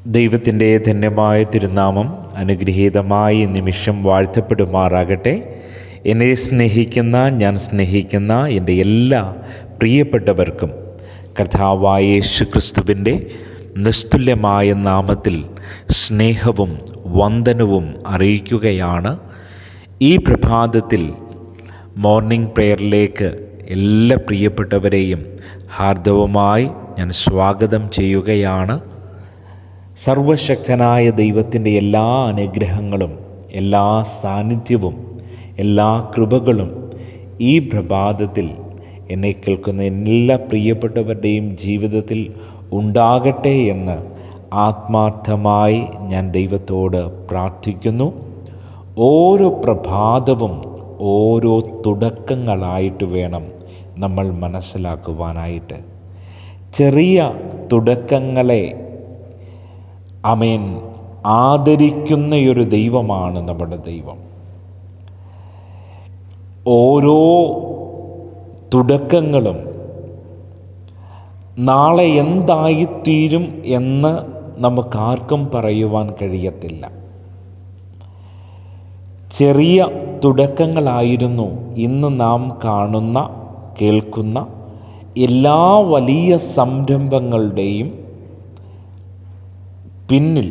ദൈവത്തിൻ്റെ ധന്യമായ തിരുനാമം അനുഗ്രഹീതമായ നിമിഷം വാഴ്ത്തപ്പെടുമാറാകട്ടെ. എന്നെ സ്നേഹിക്കുന്ന, ഞാൻ സ്നേഹിക്കുന്ന എൻ്റെ എല്ലാ പ്രിയപ്പെട്ടവർക്കും കർത്താവായ യേശുക്രിസ്തുവിൻ്റെ നിസ്തുല്യമായ നാമത്തിൽ സ്നേഹവും വന്ദനവും അറിയിക്കുകയാണ്. ഈ പ്രഭാതത്തിൽ മോർണിംഗ് പ്രെയറിലേക്ക് എല്ലാ പ്രിയപ്പെട്ടവരെയും ഹാർദവമായി ഞാൻ സ്വാഗതം ചെയ്യുകയാണ്. സർവശക്തനായ ദൈവത്തിൻ്റെ എല്ലാ അനുഗ്രഹങ്ങളും, എല്ലാ സാന്നിധ്യവും, എല്ലാ കൃപകളും ഈ പ്രഭാതത്തിൽ എന്നെ കേൾക്കുന്ന എല്ലാ പ്രിയപ്പെട്ടവരുടെയും ജീവിതത്തിൽ ഉണ്ടാകട്ടെ എന്ന് ആത്മാർത്ഥമായി ഞാൻ ദൈവത്തോട് പ്രാർത്ഥിക്കുന്നു. ഓരോ പ്രഭാതവും ഓരോ തുടക്കങ്ങളായിട്ട് വേണം നമ്മൾ മനസ്സിലാക്കുവാനായിട്ട്. ചെറിയ തുടക്കങ്ങളെ ആദരിക്കുന്നൊരു ദൈവമാണ് നമ്മുടെ ദൈവം. ഓരോ തുടക്കങ്ങളും നാളെ എന്തായിത്തീരും എന്ന് നമുക്കാർക്കും പറയുവാൻ കഴിയത്തില്ല. ചെറിയ തുടക്കങ്ങളായിരുന്നു ഇന്ന് നാം കാണുന്ന, കേൾക്കുന്ന എല്ലാ വലിയ സംരംഭങ്ങളുടെയും പിന്നിൽ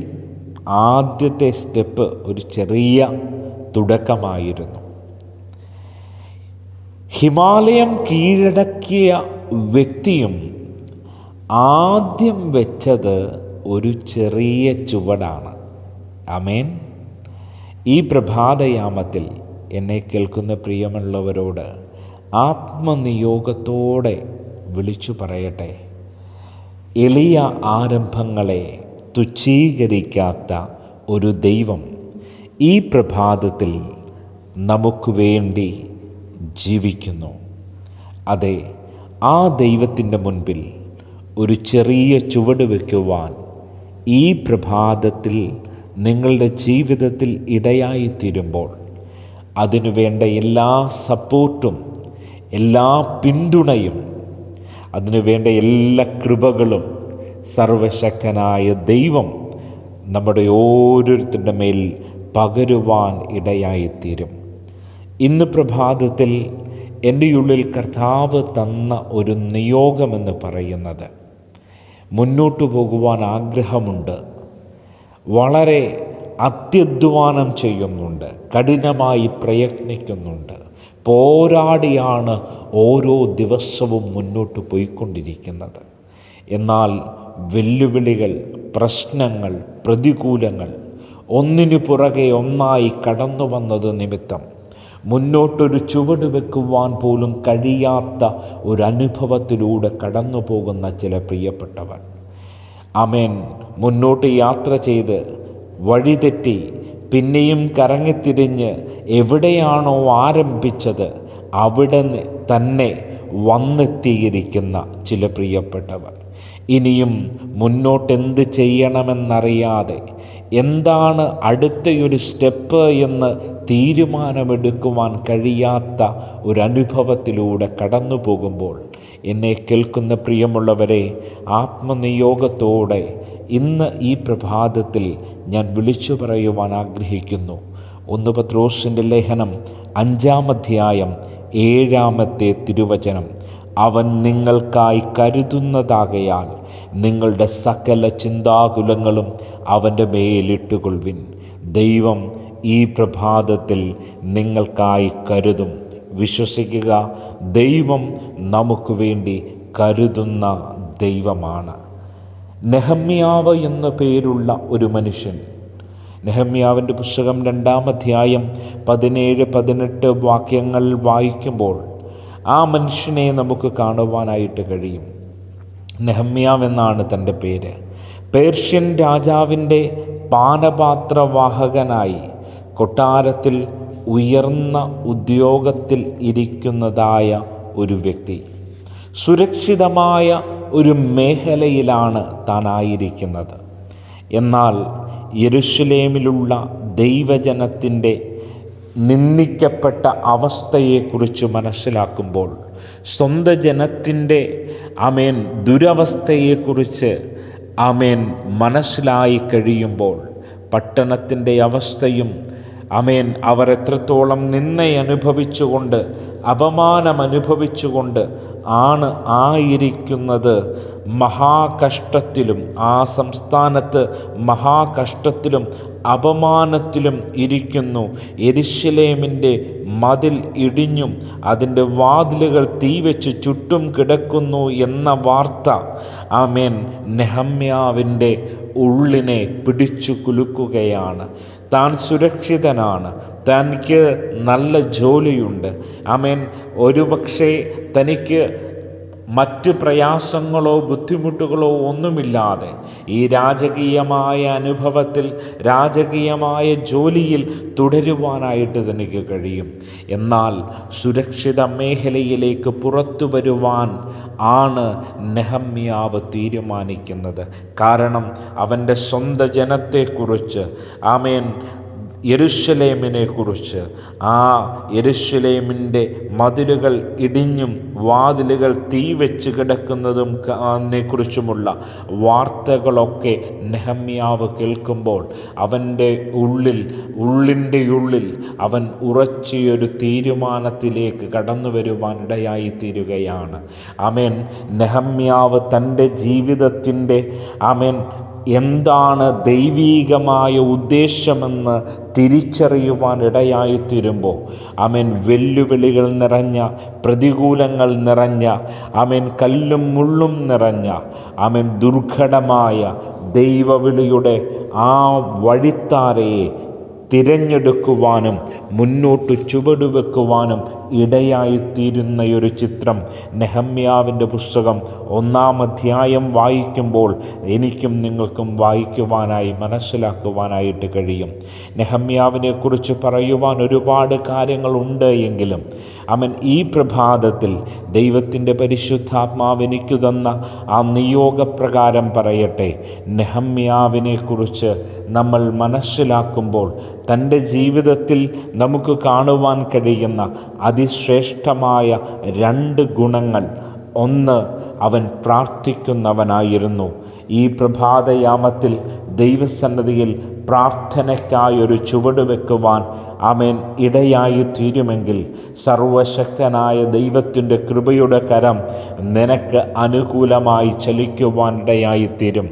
ആദ്യത്തെ സ്റ്റെപ്പ് ഒരു ചെറിയ തുടക്കമായിരുന്നു. ഹിമാലയം കീഴടക്കിയ വ്യക്തിയും ആദ്യം വെച്ചത് ഒരു ചെറിയ ചുവടാണ്. ആമേൻ. ഈ പ്രഭാതയാമത്തിൽ എന്നെ കേൾക്കുന്ന പ്രിയമുള്ളവരോട് ആത്മനിയോഗത്തോടെ വിളിച്ചു പറയട്ടെ, എളിയ ആരംഭങ്ങളെ തുച്ഛീകരിക്കാത്ത ഒരു ദൈവം ഈ പ്രഭാതത്തിൽ നമുക്ക് വേണ്ടി ജീവിക്കുന്നു. അതെ, ആ ദൈവത്തിൻ്റെ മുൻപിൽ ഒരു ചെറിയ ചുവട് വയ്ക്കുവാൻ ഈ പ്രഭാതത്തിൽ നിങ്ങളുടെ ജീവിതത്തിൽ ഇടയായിത്തീരുമ്പോൾ അതിനു വേണ്ട എല്ലാ സപ്പോർട്ടും, എല്ലാ പിന്തുണയും, അതിനു വേണ്ട എല്ലാ കൃപകളും സർവശക്തനായ ദൈവം നമ്മുടെ ഓരോരുത്തരുടെ മേൽ പകരുവാൻ ഇടയായിത്തീരും. ഇന്ന് പ്രഭാതത്തിൽ എൻ്റെ ഉള്ളിൽ കർത്താവ് തന്ന ഒരു നിയോഗമെന്ന് പറയുന്നത്, മുന്നോട്ടു പോകുവാൻ ആഗ്രഹമുണ്ട്, വളരെ അത്യധ്വാനം ചെയ്യുന്നുണ്ട്, കഠിനമായി പ്രയത്നിക്കുന്നുണ്ട്, പോരാടിയാണ് ഓരോ ദിവസവും മുന്നോട്ട് പോയിക്കൊണ്ടിരിക്കുന്നത്. എന്നാൽ വെല്ലുവിളികൾ, പ്രശ്നങ്ങൾ, പ്രതികൂലങ്ങൾ ഒന്നിനു പുറകെ ഒന്നായി കടന്നു വന്നത് നിമിത്തം മുന്നോട്ടൊരു ചുവട് വെക്കുവാൻ പോലും കഴിയാത്ത ഒരനുഭവത്തിലൂടെ കടന്നു പോകുന്ന ചില പ്രിയപ്പെട്ടവർ, ആമേൻ, മുന്നോട്ട് യാത്ര ചെയ്ത് വഴിതെറ്റി പിന്നെയും കറങ്ങിത്തിരിഞ്ഞ് എവിടെയാണോ ആരംഭിച്ചത് അവിടെ തന്നെ വന്നെത്തിയിരിക്കുന്ന ചില പ്രിയപ്പെട്ടവർ, ഇനിയും മുന്നോട്ടെന്ത് ചെയ്യണമെന്നറിയാതെ, എന്താണ് അടുത്തൊരു സ്റ്റെപ്പ് എന്ന് തീരുമാനമെടുക്കുവാൻ കഴിയാത്ത ഒരനുഭവത്തിലൂടെ കടന്നു പോകുമ്പോൾ എന്നെ കേൾക്കുന്ന പ്രിയമുള്ളവരെ, ആത്മനിയോഗത്തോടെ ഇന്ന് ഈ പ്രഭാതത്തിൽ ഞാൻ വിളിച്ചു പറയുവാൻ ആഗ്രഹിക്കുന്നു. 1 പത്രോസിൻ്റെ ലേഖനം 5-ാം അധ്യായം 7-ാമത്തെ തിരുവചനം, അവൻ നിങ്ങൾക്കായി കരുതുന്നതാകയാൽ നിങ്ങളുടെ സകല ചിന്താകുലങ്ങളും അവൻ്റെ മേലിട്ടുകൊള്ളുവിൻ. ദൈവം ഈ പ്രഭാതത്തിൽ നിങ്ങൾക്കായി കരുതും. വിശ്വസിക്കുക, ദൈവം നമുക്ക് വേണ്ടി കരുതുന്ന ദൈവമാണ്. നെഹമ്യാവ് എന്ന പേരുള്ള ഒരു മനുഷ്യൻ, നെഹമ്യാവിൻ്റെ പുസ്തകം 2-ാം അധ്യായം 17-18 വാക്യങ്ങൾ വായിക്കുമ്പോൾ ആ മനുഷ്യനെ നമുക്ക് കാണുവാനായിട്ട് കഴിയും. നെഹമ്യാവ് എന്നാണ് തൻ്റെ പേര്. പേർഷ്യൻ രാജാവിൻ്റെ പാനപാത്രവാഹകനായി കൊട്ടാരത്തിൽ ഉയർന്ന ഉദ്യോഗത്തിൽ ഇരിക്കുന്നതായ ഒരു വ്യക്തി, സുരക്ഷിതമായ ഒരു മേഖലയിലാണ് താനായിരിക്കുന്നത്. എന്നാൽ യെരുശലേമിലുള്ള ദൈവജനത്തിൻ്റെ നിന്ദിക്കപ്പെട്ട അവസ്ഥയെക്കുറിച്ച് മനസ്സിലാക്കുമ്പോൾ, സ്വന്തം ജനത്തിൻ്റെ ദുരവസ്ഥയെക്കുറിച്ച് ആമേൻ മനസ്സിലായി കഴിയുമ്പോൾ പട്ടണത്തിൻ്റെ അവസ്ഥയും ആമേൻ അവർ എത്രത്തോളം നിന്ദയനുഭവിച്ചുകൊണ്ട് അപമാനമനുഭവിച്ചുകൊണ്ട് ആയിരിക്കുന്നത്, മഹാകഷ്ടത്തിലും ആ സംസ്ഥാനത്ത് മഹാകഷ്ടത്തിലും അപമാനത്തിലും ഇരിക്കുന്നു. യെരുശലേമിൻ്റെ മതിൽ ഇടിഞ്ഞും അതിൻ്റെ വാതിലുകൾ തീവെച്ച് ചുറ്റും കിടക്കുന്നു എന്ന വാർത്ത ആമേൻ നെഹമ്യാവിൻ്റെ ഉള്ളിനെ പിടിച്ചു കുലുക്കുകയാണ്. താൻ സുരക്ഷിതനാണ്, തനിക്ക് നല്ല ജോലിയുണ്ട്, ആമേൻ ഒരുപക്ഷെ തനിക്ക് മറ്റ് പ്രയാസങ്ങളോ ബുദ്ധിമുട്ടുകളോ ഒന്നുമില്ലാതെ ഈ രാജകീയമായ അനുഭവത്തിൽ രാജകീയമായ ജോലിയിൽ തുടരുവാനായിട്ട് തനിക്ക് കഴിയും. എന്നാൽ സുരക്ഷിത മേഖലയിലേക്ക് പുറത്തു വരുവാൻ ആണ് നെഹമ്യാവ് തീരുമാനിക്കുന്നത്. കാരണം അവൻ്റെ സ്വന്തം ജനത്തെക്കുറിച്ച് ആമേൻ യെരുശലേമിനെ കുറിച്ച്, ആ യെരുശലേമിൻ്റെ മതിലുകൾ ഇടിഞ്ഞും വാതിലുകൾ തീവെച്ച് കിടക്കുന്നതും കുറിച്ചുമുള്ള വാർത്തകളൊക്കെ നെഹമ്യാവ് കേൾക്കുമ്പോൾ അവൻ്റെ ഉള്ളിൻ്റെ ഉള്ളിൽ അവൻ ഉറച്ചൊരു തീരുമാനത്തിലേക്ക് കടന്നു വരുവാൻ ഇടയായിത്തീരുകയാണ്. ആമേൻ നെഹമ്യാവ് തൻ്റെ ജീവിതത്തിൻ്റെ ആമേൻ എന്താണ് ദൈവീകമായ ഉദ്ദേശമെന്ന് തിരിച്ചറിയുവാൻ ഇടയായിത്തീരുമ്പോൾ ആമേൻ വെല്ലുവിളികൾ നിറഞ്ഞ, പ്രതികൂലങ്ങൾ നിറഞ്ഞ, ആമേൻ കല്ലും മുള്ളും നിറഞ്ഞ, ആമേൻ ദുർഘടമായ ദൈവവിളിയുടെ ആ വഴിത്താരയെ തിരഞ്ഞെടുക്കുവാനും മുന്നോട്ട് ചുവടുവെക്കുവാനും ഇടയായിത്തീരുന്നയൊരു ചിത്രം നെഹമ്യാവിൻ്റെ പുസ്തകം 1-ാം അധ്യായം വായിക്കുമ്പോൾ എനിക്കും നിങ്ങൾക്കും വായിക്കുവാനായി മനസ്സിലാക്കുവാനായിട്ട് കഴിയും. നെഹമ്യാവിനെക്കുറിച്ച് പറയുവാൻ ഒരുപാട് കാര്യങ്ങളുണ്ട് എങ്കിലും അവൻ ഈ പ്രഭാതത്തിൽ ദൈവത്തിൻ്റെ പരിശുദ്ധാത്മാവ് എനിക്ക് തന്ന ആ നിയോഗപ്രകാരം പറയട്ടെ. നെഹമ്യാവിനെക്കുറിച്ച് നമ്മൾ മനസ്സിലാക്കുമ്പോൾ തൻ്റെ ജീവിതത്തിൽ നമുക്ക് കാണുവാൻ കഴിയുന്ന അതിശ്രേഷ്ഠമായ 2 ഗുണങ്ങൾ. ഒന്ന്, അവൻ പ്രാർത്ഥിക്കുന്നവനായിരുന്നു. ഈ പ്രഭാതയാമത്തിൽ ദൈവസന്നിധിയിൽ പ്രാർത്ഥനയ്ക്കായൊരു ചുവട് വെക്കുവാൻ ആമേൻ ഇടയായി തീരുമെങ്കിൽ സർവശക്തനായ ദൈവത്തിൻ്റെ കൃപയുടെ കരം നിനക്ക് അനുകൂലമായി ചലിക്കുവാൻ ഇടയായിത്തീരും.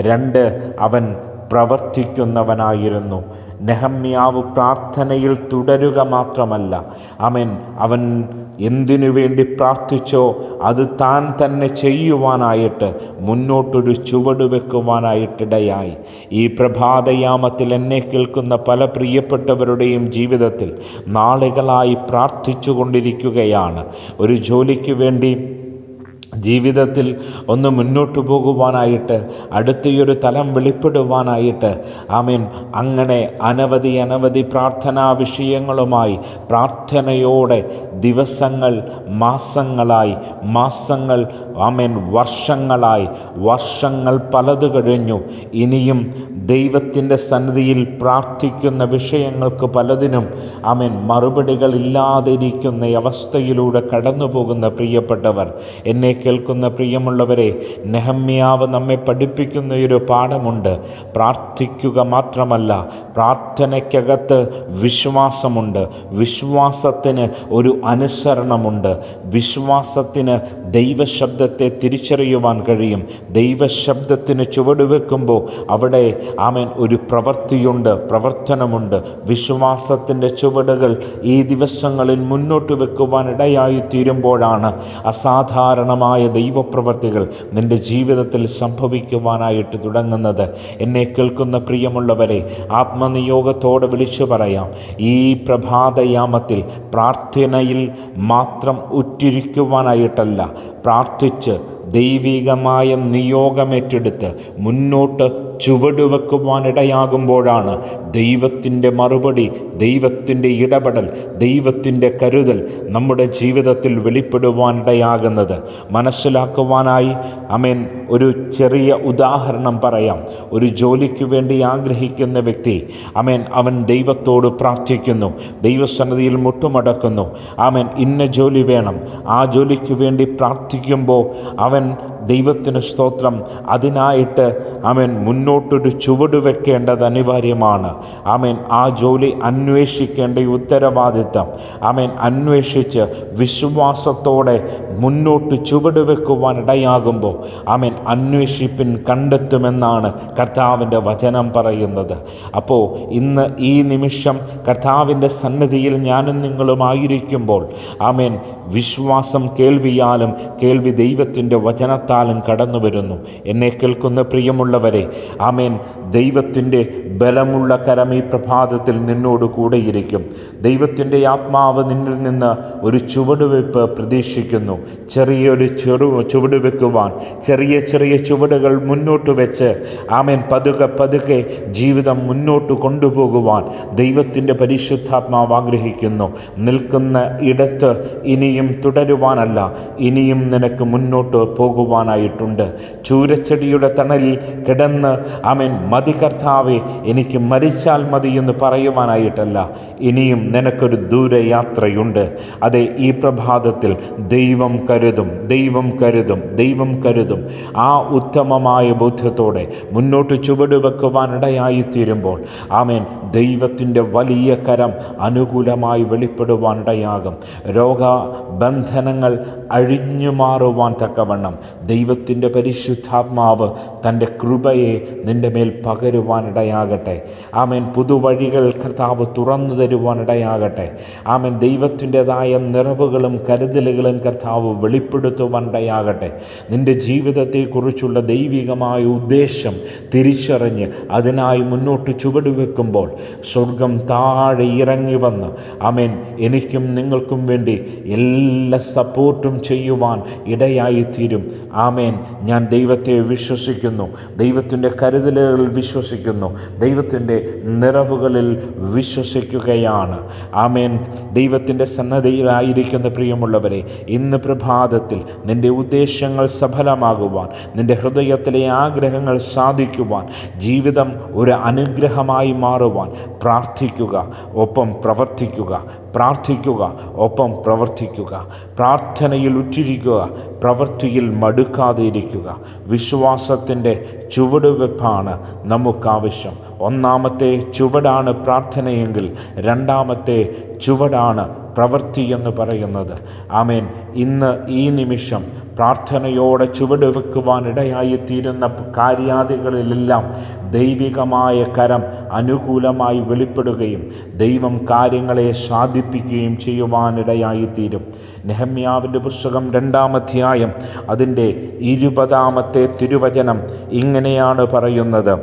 2, അവൻ പ്രവർത്തിക്കുന്നവനായിരുന്നു. നെഹമ്യാവ് പ്രാർത്ഥനയിൽ തുടരുക മാത്രമല്ല, അവൻ എന്തിനു വേണ്ടി പ്രാർത്ഥിച്ചോ അത് താൻ തന്നെ ചെയ്യുവാനായിട്ട് മുന്നോട്ടൊരു ചുവട് വെക്കുവാനായിട്ടിടയായി. ഈ പ്രഭാതയാമത്തിൽ എന്നെ കേൾക്കുന്ന പല പ്രിയപ്പെട്ടവരുടെയും ജീവിതത്തിൽ നാളുകളായി പ്രാർത്ഥിച്ചു കൊണ്ടിരിക്കുകയാണ്. ഒരു ജോലിക്ക് വേണ്ടി ജീവിതത്തിൽ ഒന്ന് മുന്നോട്ട് പോകുവാനായിട്ട്, അടുത്തൊരു തലം വെളിപ്പെടുവാനായിട്ട് ആമേൻ അങ്ങനെ അനവധി പ്രാർത്ഥനാ വിഷയങ്ങളുമായി പ്രാർത്ഥനയോടെ ദിവസങ്ങൾ മാസങ്ങളായി, മാസങ്ങൾ ആമേൻ വർഷങ്ങളായി, വർഷങ്ങൾ പലത് കഴിഞ്ഞു. ഇനിയും ദൈവത്തിൻ്റെ സന്നിധിയിൽ പ്രാർത്ഥിക്കുന്ന വിഷയങ്ങൾക്ക് പലതിനും ആമേൻ മറുപടികൾ ഇല്ലാതിരിക്കുന്ന അവസ്ഥയിലൂടെ കടന്നു പോകുന്ന പ്രിയപ്പെട്ടവർ, എന്നെ കേൾക്കുന്ന പ്രിയമുള്ളവരെ, നെഹമ്യാവ് നമ്മെ പഠിപ്പിക്കുന്ന ഒരു പാഠമുണ്ട്. പ്രാർത്ഥിക്കുക മാത്രമല്ല, പ്രാർത്ഥനയ്ക്കകത്ത് വിശ്വാസമുണ്ട്. വിശ്വാസത്തിന് ഒരു അനുസരണമുണ്ട്. വിശ്വാസത്തിന് ദൈവശബ്ദത്തെ തിരിച്ചറിയുവാൻ കഴിയും. ദൈവശബ്ദത്തിന് ചുവടുവെക്കുമ്പോൾ അവിടെ ആമേൻ ഒരു പ്രവൃത്തിയുണ്ട്, പ്രവർത്തനമുണ്ട്. വിശ്വാസത്തിൻ്റെ ചുവടുകൾ ഈ ദിവസങ്ങളിൽ മുന്നോട്ട് വെക്കുവാൻ ഇടയായി തീരുമ്പോഴാണ് അസാധാരണമായ ദൈവപ്രവൃത്തികൾ നിൻ്റെ ജീവിതത്തിൽ സംഭവിക്കുവാനായിട്ട് തുടങ്ങുന്നത്. എന്നെ കേൾക്കുന്ന പ്രിയമുള്ളവരെ, ആത്മനിയോഗത്തോടെ വിളിച്ചു പറയാം, ഈ പ്രഭാതയാമത്തിൽ പ്രാർത്ഥനയിൽ മാത്രം ഉറ്റിരിക്കുവാനായിട്ടല്ല, പ്രാർത്ഥിച്ച് ദൈവികമായ നിയോഗമേറ്റെടുത്ത് മുന്നോട്ട് ചുവടുവെക്കുവാനിടയാകുമ്പോഴാണ് ദൈവത്തിൻ്റെ മറുപടി, ദൈവത്തിൻ്റെ ഇടപെടൽ, ദൈവത്തിൻ്റെ കരുതൽ നമ്മുടെ ജീവിതത്തിൽ വെളിപ്പെടുവാനിടയാകുന്നത്. മനസ്സിലാക്കുവാനായി ആമേൻ ഒരു ചെറിയ ഉദാഹരണം പറയാം. ഒരു ജോലിക്ക് വേണ്ടി ആഗ്രഹിക്കുന്ന വ്യക്തി അവൻ ദൈവത്തോട് പ്രാർത്ഥിക്കുന്നു, ദൈവസന്നിധിയിൽ മുട്ടുമടക്കുന്നു. ഇന്ന ജോലി വേണം. ആ ജോലിക്ക് വേണ്ടി പ്രാർത്ഥിക്കുമ്പോൾ അവൻ ദൈവത്തിന് സ്തോത്രം. അതിനായിട്ട് മുന്നോട്ടൊരു ചുവട് വെക്കേണ്ടത് അനിവാര്യമാണ്. ആ ജോലി അന്വേഷിക്കേണ്ട ഉത്തരവാദിത്തം അന്വേഷിച്ച് വിശ്വാസത്തോടെ മുന്നോട്ട് ചുവട് വെക്കുവാൻ ഇടയാകുമ്പോൾ അന്വേഷിപ്പിൻ കണ്ടെത്തുമെന്നാണ് കർത്താവിൻ്റെ വചനം പറയുന്നത്. അപ്പോൾ ഇന്ന് ഈ നിമിഷം കർത്താവിൻ്റെ സന്നിധിയിൽ ഞാനും നിങ്ങളുമായിരിക്കുമ്പോൾ വിശ്വാസം കേൾവിയാലും കേൾവി ദൈവത്തിൻ്റെ വചനത്താലും കടന്നു വരുന്നു. എന്നെ കേൾക്കുന്ന പ്രിയമുള്ളവരെ, ദൈവത്തിൻ്റെ ബലമുള്ള കരം ഈ പ്രഭാതത്തിൽ നിന്നോട് കൂടെയിരിക്കും. ദൈവത്തിൻ്റെ ആത്മാവ് നിന്നിൽ നിന്ന് ഒരു ചുവടുവെപ്പ് പ്രതീക്ഷിക്കുന്നു. ചെറിയൊരു ചുവട് വെക്കുവാൻ, ചെറിയ ചെറിയ ചുവടുകൾ മുന്നോട്ട് വെച്ച് പതുക്കെ ജീവിതം മുന്നോട്ട് കൊണ്ടുപോകുവാൻ ദൈവത്തിൻ്റെ പരിശുദ്ധാത്മാവ് ആഗ്രഹിക്കുന്നു. നിൽക്കുന്ന ഇടത്ത് ഇനിയും തുടരുവാനല്ല, ഇനിയും നിനക്ക് മുന്നോട്ട് പോകുവാനായിട്ടുണ്ട്. ചൂരച്ചെടിയുടെ തണലിൽ കിടന്ന് മതി കർത്താവേ, എനിക്ക് മരിച്ചാൽ മതി എന്ന് പറയുവാനായിട്ടല്ല, ഇനിയും നിനക്കൊരു ദൂരയാത്രയുണ്ട്. അതെ, ഈ പ്രഭാതത്തിൽ ദൈവം കരുതും, ദൈവം കരുതും, ദൈവം കരുതും. ആ ഉത്തമമായ ബോധ്യത്തോടെ മുന്നോട്ട് ചുവട് വെക്കുവാനിടയായിത്തീരുമ്പോൾ ദൈവത്തിൻ്റെ വലിയ കരം അനുകൂലമായി വെളിപ്പെടുവാനിടയാകും. രോഗബന്ധനങ്ങൾ അഴിഞ്ഞു മാറുവാൻ തക്കവണ്ണം ദൈവത്തിൻ്റെ പരിശുദ്ധാത്മാവ് തൻ്റെ കൃപയെ നിൻ്റെ മേൽ പകരുവാനിടയാകട്ടെ. പുതുവഴികൾ കർത്താവ് തുറന്നു തരുവാനിടയാകട്ടെ. ദൈവത്തിൻ്റെതായ നിറവുകളും കരുതലുകളും കർത്താവ് വെളിപ്പെടുത്തുവാനിടയാകട്ടെ. നിൻ്റെ ജീവിതത്തെക്കുറിച്ചുള്ള ദൈവികമായ ഉദ്ദേശം തിരിച്ചറിഞ്ഞ് അതിനായി മുന്നോട്ട് ചുവടുവെക്കുമ്പോൾ സ്വർഗം താഴെ ഇറങ്ങി വന്ന് എനിക്കും നിങ്ങൾക്കും വേണ്ടി എല്ലാ സപ്പോർട്ടും ചെയ്യുവാൻ ഇടയായിത്തീരും. ഞാൻ ദൈവത്തെ വിശ്വസിക്കുന്നു, ദൈവത്തിൻ്റെ കരുതലുകളിൽ വിശ്വസിക്കുന്നു, ദൈവത്തിൻ്റെ നിറവുകളിൽ വിശ്വസിക്കുകയാണ്. ദൈവത്തിൻ്റെ സന്നദ്ധയിലായിരിക്കുന്ന പ്രിയമുള്ളവരെ, ഇന്ന് പ്രഭാതത്തിൽ നിൻ്റെ ഉദ്ദേശങ്ങൾ സഫലമാകുവാൻ, നിൻ്റെ ഹൃദയത്തിലെ ആഗ്രഹങ്ങൾ സാധിക്കുവാൻ, ജീവിതം ഒരു അനുഗ്രഹമായി മാറുവാൻ പ്രാർത്ഥിക്കുക, ഒപ്പം പ്രവർത്തിക്കുക. പ്രാർത്ഥിക്കുക, ഒപ്പം പ്രവർത്തിക്കുക. പ്രാർത്ഥനയിൽ ഉറ്റിരിക്കുക, പ്രവൃത്തിയിൽ മടുക്കാതെ ഇരിക്കുക. വിശ്വാസത്തിൻ്റെ ചുവടുവെപ്പാണ് നമുക്കാവശ്യം. ഒന്നാമത്തെ ചുവടാണ് പ്രാർത്ഥനയെങ്കിൽ രണ്ടാമത്തെ ചുവടാണ് പ്രവൃത്തി എന്ന് പറയുന്നത്. ഇന്ന് ഈ നിമിഷം പ്രാർത്ഥനയോടെ ചുവട് വെക്കുവാനിടയായിത്തീരുന്ന കാര്യാദികളിലെല്ലാം ദൈവികമായ കരം അനുകൂലമായി വെളിപ്പെടുകയും ദൈവം കാര്യങ്ങളെ സാധിപ്പിക്കുകയും ചെയ്യുവാനിടയായിത്തീരും. നെഹമ്യാവിൻ്റെ പുസ്തകം 2-ാം അധ്യായം അതിൻ്റെ 20-ാമത്തെ തിരുവചനം ഇങ്ങനെയാണ് പറയുന്നത്: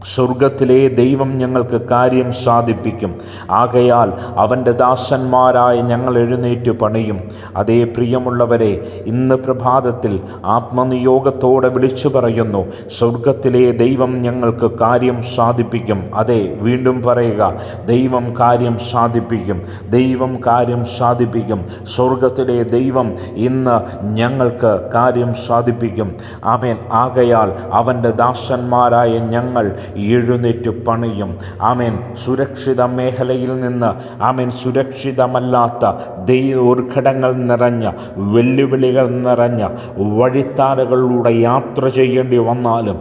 സ്വർഗത്തിലെ ദൈവം ഞങ്ങൾക്ക് കാര്യം സാധിപ്പിക്കും, ആകയാൽ അവൻ്റെ ദാസന്മാരായ ഞങ്ങൾ എഴുന്നേറ്റ് പണിയും. അതേ പ്രിയമുള്ളവരെ, ഇന്ന് പ്രഭാതത്തിൽ ആത്മനിയോഗത്തോടെ വിളിച്ചു പറയുന്നു, സ്വർഗത്തിലെ ദൈവം ഞങ്ങൾക്ക് കാര്യം സാധിപ്പിക്കും. അതെ, വീണ്ടും പറയുക, ദൈവം കാര്യം സാധിപ്പിക്കും, ദൈവം കാര്യം സാധിപ്പിക്കും. സ്വർഗത്തിലെ ദൈവം ഇന്ന് ഞങ്ങൾക്ക് കാര്യം സാധിപ്പിക്കും. ആകയാൽ അവൻ്റെ ദാസന്മാരായ ഞങ്ങൾ എഴുന്നേറ്റ് പണിയും. സുരക്ഷിത മേഖലയിൽ നിന്ന് സുരക്ഷിതമല്ലാത്ത ദുർഘടങ്ങൾ നിറഞ്ഞ, വെല്ലുവിളികൾ നിറഞ്ഞ വഴിത്താരകളിലൂടെ യാത്ര ചെയ്യേണ്ടി വന്നാലും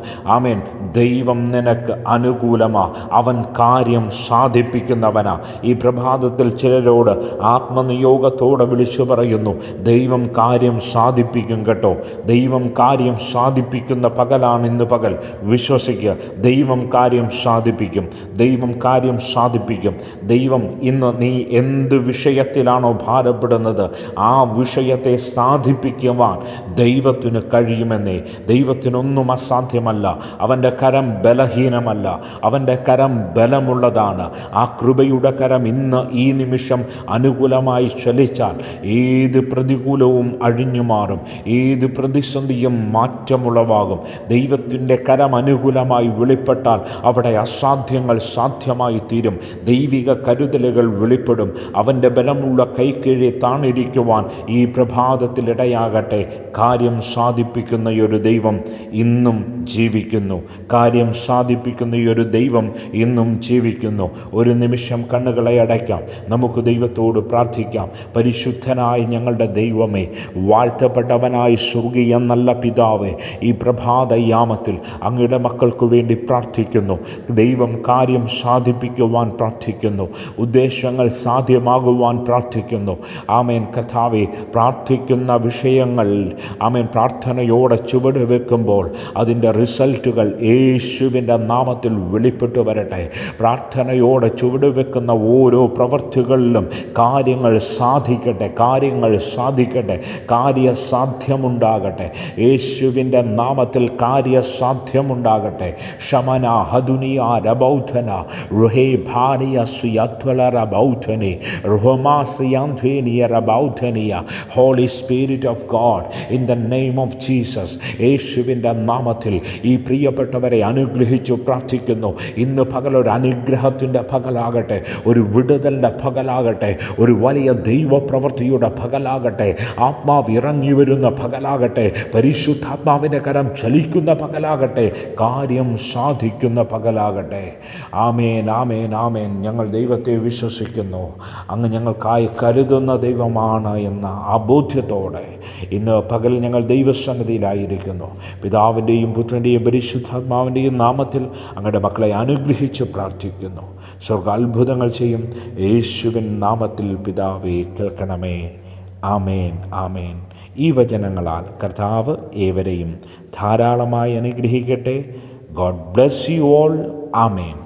ദൈവം നിനക്ക് അനുകൂലമാ. അവൻ കാര്യം സാധിപ്പിക്കുന്നവനാ. ഈ പ്രഭാതത്തിൽ ചിലരോട് ആത്മനിയോഗത്തോടെ വിളിച്ചു പറയുന്നു, ദൈവം കാര്യം സാധിപ്പിക്കും കേട്ടോ. ദൈവം കാര്യം സാധിപ്പിക്കുന്ന പകലാണ് ഇന്ന് പകൽ. വിശ്വസിക്കുക, ദൈവം കാര്യം സാധിപ്പിക്കും, ദൈവം കാര്യം സാധിപ്പിക്കും. ദൈവം ഇന്ന് നീ എന്ത് വിഷയത്തിലാണോ ഭാരപ്പെടുന്നത് ആ വിഷയത്തെ സാധിപ്പിക്കുവാൻ ദൈവത്തിന് കഴിയുമെന്നേ. ദൈവത്തിനൊന്നും അസാധ്യമല്ല. അവൻ്റെ കരം ബലഹീനമല്ല, അവൻ്റെ കരം ബലമുള്ളതാണ്. ആ കൃപയുടെ കരം ഇന്ന് ഈ നിമിഷം അനുകൂലമായി ചലിച്ചാൽ ഏത് പ്രതികൂലവും അഴിഞ്ഞു മാറും, ഏത് പ്രതിസന്ധിയും മാറ്റമുളവാകും. ദൈവത്തിൻ്റെ കരം അനുകൂലമായി വെളിപ്പെട്ട ബന്ധപ്പെട്ടാൽ അവിടെ അസാധ്യങ്ങൾ സാധ്യമായി തീരും. ദൈവിക കരുതലുകൾ വെളിപ്പെടും. അവൻ്റെ ബലമുള്ള കൈക്കീഴെ താണിരിക്കുവാൻ ഈ പ്രഭാതത്തിലിടയാകട്ടെ. കാര്യം സാധിപ്പിക്കുന്ന ഒരു ദൈവം ഇന്നും ജീവിക്കുന്നു. കാര്യം സാധിപ്പിക്കുന്ന ഒരു ദൈവം ഇന്നും ജീവിക്കുന്നു. ഒരു നിമിഷം കണ്ണുകളെ അടയ്ക്കാം. നമുക്ക് ദൈവത്തോട് പ്രാർത്ഥിക്കാം. പരിശുദ്ധനായ ഞങ്ങളുടെ ദൈവമേ, വാഴ്ത്തപ്പെട്ടവനായ സ്വർഗീയ നല്ല പിതാവേ, ഈ പ്രഭാതയാമത്തിൽ അങ്ങയുടെ മക്കൾക്ക് വേണ്ടി പ്രാർത്ഥിക്കുന്നു. ദൈവം കാര്യം സാധിപ്പിക്കുവാൻ പ്രാർത്ഥിക്കുന്നു. ഉദ്ദേശങ്ങൾ സാധ്യമാകുവാൻ പ്രാർത്ഥിക്കുന്നു. ആമേൻ. കർത്താവേ, പ്രാർത്ഥിക്കുന്ന വിഷയങ്ങൾ ആമേൻ പ്രാർത്ഥനയോടെ ചുവട് വെക്കുമ്പോൾ അതിൻ്റെ റിസൾട്ടുകൾ യേശുവിൻ്റെ നാമത്തിൽ വെളിപ്പെട്ടു വരട്ടെ. പ്രാർത്ഥനയോടെ ചുവട് വെക്കുന്ന ഓരോ പ്രവൃത്തികളിലും കാര്യങ്ങൾ സാധിക്കട്ടെ, കാര്യങ്ങൾ സാധിക്കട്ടെ, കാര്യസാധ്യമുണ്ടാകട്ടെ. യേശുവിൻ്റെ നാമത്തിൽ കാര്യസാധ്യമുണ്ടാകട്ടെ. ഷമന ഹദുനിയ രബൗധന റുഹേ ഭാരിയ സുയത്വല രബൗധനെ റുഹമാസിയാന്ധ്വേനിയ രബൗധനിയ. Holy spirit of God, in the name of Jesus, യേശുവിൻ്റെ നാമത്തിൽ ഈ പ്രിയപ്പെട്ടവരെ അനുഗ്രഹിച്ചു പ്രാർത്ഥിക്കുന്നു. ഇന്ന് പകലൊരു അനുഗ്രഹത്തിൻ്റെ പകലാകട്ടെ, ഒരു വിടുതലിൻ്റെ പകലാകട്ടെ, ഒരു വലിയ ദൈവപ്രവൃത്തിയുടെ പകലാകട്ടെ, ആത്മാവ് ഇറങ്ങി വരുന്ന പകലാകട്ടെ, പരിശുദ്ധാത്മാവിൻ്റെ കരം ചലിക്കുന്ന പകലാകട്ടെ, കാര്യം സാധിക്കുന്ന പകലാകട്ടെ. ആമേൻ, ആമേൻ, ആമേൻ. ഞങ്ങൾ ദൈവത്തെ വിശ്വസിക്കുന്നു. അങ്ങ് ഞങ്ങൾക്കായി കരുതുന്ന ദൈവമാണ് എന്ന ആ ബോധ്യത്തോടെ ഇന്ന് പകൽ ഞങ്ങൾ ദൈവസന്നിധിയിലായിരിക്കുന്നു. പിതാവിൻ്റെയും പുത്രൻ്റെയും പരിശുദ്ധാത്മാവിൻ്റെയും നാമത്തിൽ അങ്ങയുടെ മക്കളെ അനുഗ്രഹിച്ച് പ്രാർത്ഥിക്കുന്നു. സ്വർഗ അത്ഭുതങ്ങൾ ചെയ്യും. യേശുവിൻ നാമത്തിൽ പിതാവേ കേൾക്കണമേ. ആമേൻ, ആമേൻ. ഈ വചനങ്ങളാൽ കർത്താവ് ഏവരെയും ധാരാളമായി അനുഗ്രഹിക്കട്ടെ. God bless you all. Amen.